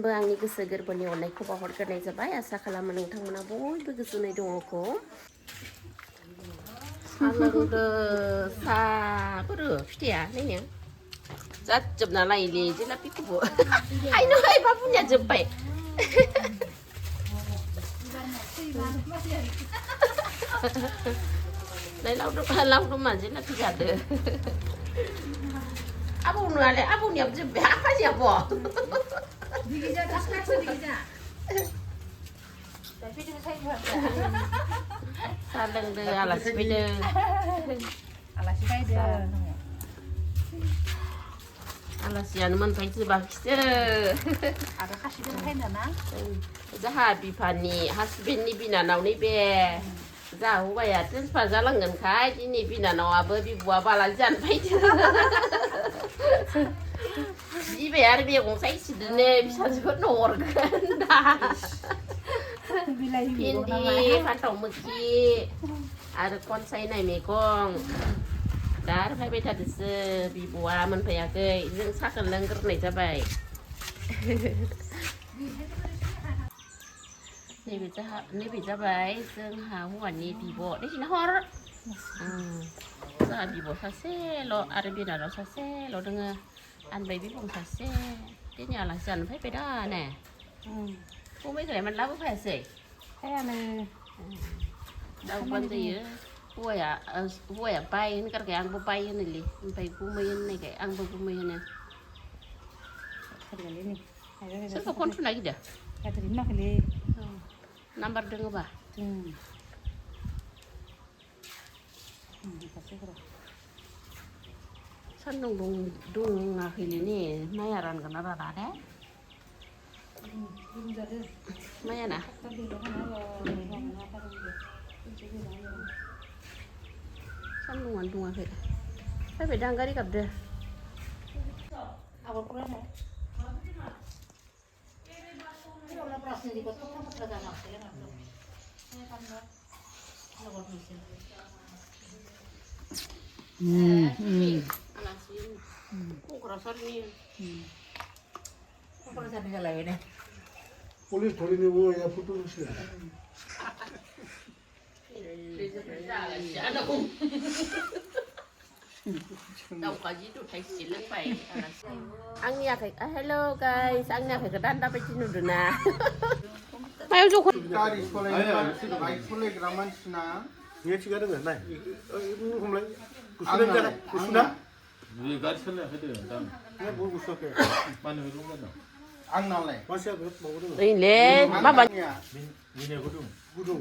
नोंथांनिसिमबो आंनि गोसो गोरबोनि अननायखौ बावहरग्रोनाय जाबाय आसा खालामो नोंथांमोना बयबो गोजोनै दङखौ सा लोंदो साफोरो फिथाइया नायनो जाजोबना लायोलै जिलापिखौबो आइनो हायबा बुंनाया जोब्बाय नै लावदुमा जिलापि जादो आबौ नङालै आबौनियाबो जोब्बाय आफानियाबो सा लोंदो आलासि फैदों आलासि फैदों आलासियानो मोनफैजोबाखिसो आरो खासिदों फैनो ना जाहा बिफानि हासबेन्डनि बिनानावनि बे जा हौवाया ट्रेन्सफार जालांगोनखाय दिनै बिनानावाबो बिब'आ बालाजि जानो फैदों बिबाय आरो मैगं सायसिदोनो फिसाजोफोरनो हरगोन दा भिन्दि फान्थाव मोखि आरो खनसायनाय मैगं दा आरो फैबाय थादोसो बिब'आ मोनफैयाखै जों साहाखौ लोंग्रोनाय जाबाय नैबे जाबाय जोंहा हौवानि बिब' नैसिना हर जोंहा बिब' सासेल' आरो बिनानाव सासेल' दोङो आनबाय बिफं सासे दिनै आलासि जानो फैबाय दा ने फंबायखौलाय मानो लाबोफायासै फायानो दावबान जायो हौवाया बाय होनगारखाय आंबो बाय होनोलै ओमफ्राय गुमै होननायखाय आंबो गुमै होनो सोरखौ फन थुनो नागिरदों नाम्बार दोङोबा सान्दुं दुङाखैलै ने माइया रानगोन ना राना दे माइया ना सान्दुङानो दुङाखै फैबाय दां गारि गाबदो आलासि क'क्राझारनि जालायबाय ने पुलिस धरिनोबो या फट' होसो आंनि आखाइ हेल' गाइस आंनि आखाइखौ दान्दा बायदि नुदों ना मायाव जखौ गारि सालायग्रा बाइक सालायग्रा मानसिना बियो थिगा दोङो नाय हमलाय गुसुना बे गारि सालायाखै दे दां बे बल गुसुखै मानो होदों जानो आंनालाय मानसिया बिराद माबा दङ ओइले माबा बिनिया गुदुं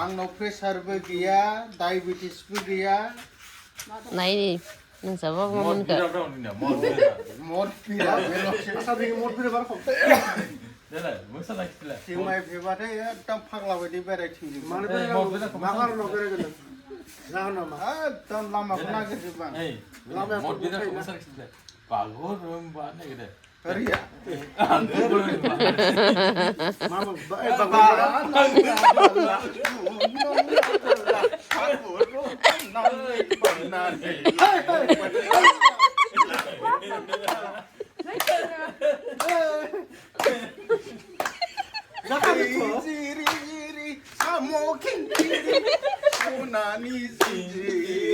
आंनाव प्रेसारबो गैया डायबेटिसबो गैया नाय नोंसाबा मा मोनखो मरफिरा बार खम देलाय मोसानाय खिला जुमाय फेबाथाय एकदम फाग्ला बायदि बेरायथिंजोबो मा खारनाव बेरायगोन जाहोना मा एकदम लामाखौ नागिरजोबा लामायाव मोसानाय खिला बागुरुम्बा नागिरदो रिया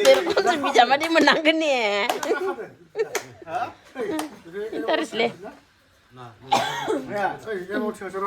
Terus bisa mati menang kan ya? Terus le. Nah, ya, mau cerita